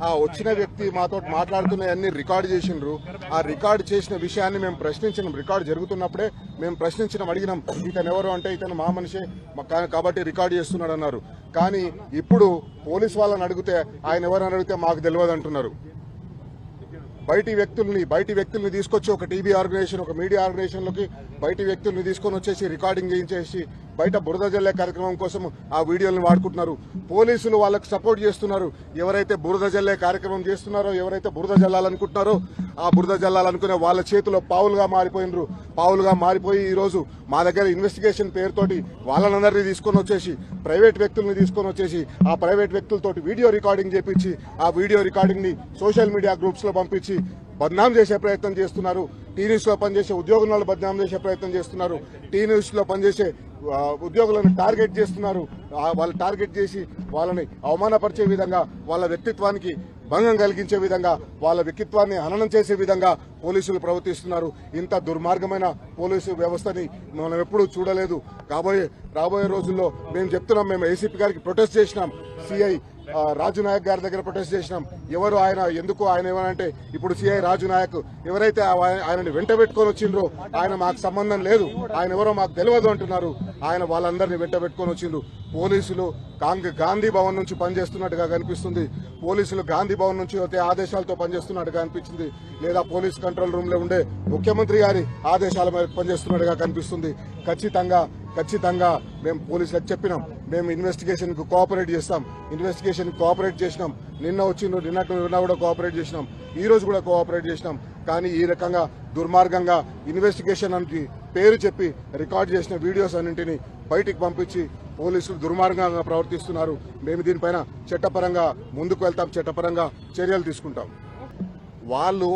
ఆ వచ్చిన వ్యక్తి మాతో మాట్లాడుతున్నవన్నీ రికార్డు చేసిండ్రు. ఆ రికార్డు చేసిన విషయాన్ని మేము ప్రశ్నించినాం. రికార్డు జరుగుతున్నప్పుడే మేము అడిగినాం, ఇతను ఎవరు అంటే ఇతను మా మనిషే కాబట్టి రికార్డు చేస్తున్నాడు అన్నారు. కానీ ఇప్పుడు పోలీస్ వాళ్ళని అడిగితే ఆయన ఎవరని అడిగితే మాకు తెలియదు అంటున్నారు. బయటి వ్యక్తుల్ని తీసుకొచ్చి ఒక టీవీ ఆర్గనైజేషన్, ఒక మీడియా ఆర్గనైజేషన్లోకి బయటి వ్యక్తుల్ని తీసుకొని వచ్చేసి రికార్డింగ్ చేయించేసి బయట బురద జల్లే కార్యక్రమం కోసం ఆ వీడియోలను వాడుకుంటున్నారు. పోలీసులు వాళ్ళకు సపోర్ట్ చేస్తున్నారు. ఎవరైతే బురద జల్లే కార్యక్రమం చేస్తున్నారో, ఎవరైతే బురద జల్లాలనుకుంటున్నారో ఆ బురద జల్లాలనుకునే వాళ్ళ చేతిలో పావులుగా మారిపోయి ఈరోజు మా దగ్గర ఇన్వెస్టిగేషన్ పేరుతోటి వాళ్ళనందరినీ తీసుకొని వచ్చేసి ప్రైవేట్ వ్యక్తుల్ని తీసుకొని వచ్చేసి ఆ ప్రైవేట్ వ్యక్తులతోటి వీడియో రికార్డింగ్ చేపించి ఆ వీడియో రికార్డింగ్ ని సోషల్ మీడియా గ్రూప్స్ లో పంపించి బద్నాం చేసే ప్రయత్నం చేస్తున్నారు. టీ న్యూస్ లో పనిచేసే ఉద్యోగులను బద్నాం చేసే ప్రయత్నం చేస్తున్నారు. టీ న్యూస్ లో పనిచేసే ఉద్యోగులను టార్గెట్ చేస్తున్నారు. వాళ్ళు టార్గెట్ చేసి వాళ్ళని అవమానపరిచే విధంగా, వాళ్ళ వ్యక్తిత్వానికి భంగం కలిగించే విధంగా, వాళ్ళ వ్యక్తిత్వాన్ని హననం చేసే విధంగా పోలీసులు ప్రవర్తిస్తున్నారు. ఇంత దుర్మార్గమైన పోలీసు వ్యవస్థని మనం ఎప్పుడూ చూడలేదు. రాబోయే రోజుల్లో మేము చెప్తున్నాం. మేము ఏసీపీ గారికి ప్రొటెస్ట్ చేసినాం. సిఐ రాజు నాయక్ గారి దగ్గర ప్రొటెస్ట్ చేసినాం. ఎవరు ఆయన, ఎందుకు ఆయన ఏమనంటే ఇప్పుడు సిఐ రాజు నాయక్ ఎవరైతే ఆయనని వెంట పెట్టుకొని వచ్చిండ్రో ఆయన మాకు సంబంధం లేదు, ఆయన ఎవరో మాకు తెలియదు అంటున్నారు. ఆయన వాళ్ళందరినీ వెంట పెట్టుకొని వచ్చిండ్రు. పోలీసులు గాంధీ భవన్ నుంచి పనిచేస్తున్నట్టుగా కనిపిస్తుంది. పోలీసులు గాంధీ భవన్ నుంచి అయితే ఆదేశాలతో పనిచేస్తున్నట్టుగా అనిపించింది. లేదా పోలీస్ కంట్రోల్ రూమ్ లో ఉండే ముఖ్యమంత్రి గారి ఆదేశాల మేరకు పనిచేస్తున్నట్టుగా కనిపిస్తుంది. ఖచ్చితంగా మేము పోలీసులకు చెప్పినాం. మేము ఇన్వెస్టిగేషన్ కు కోఆపరేట్ చేస్తాం. ఇన్వెస్టిగేషన్ కోఆపరేట్ చేసినాం. నిన్న కూడా కోఆపరేట్ చేసినాం. ఈ రోజు కూడా కోఆపరేట్ చేసినాం. కానీ ఈ రకంగా దుర్మార్గంగా ఇన్వెస్టిగేషన్ అని పేరు చెప్పి రికార్డ్ చేసిన వీడియోస్ అన్నింటినీ బయటికి పంపించి పోలీసులు దుర్మార్గంగా ప్రవర్తిస్తున్నారు. మేము దీనిపైన చట్టపరంగా ముందుకు వెళ్తాం, చట్టపరంగా చర్యలు తీసుకుంటాం. వాళ్ళు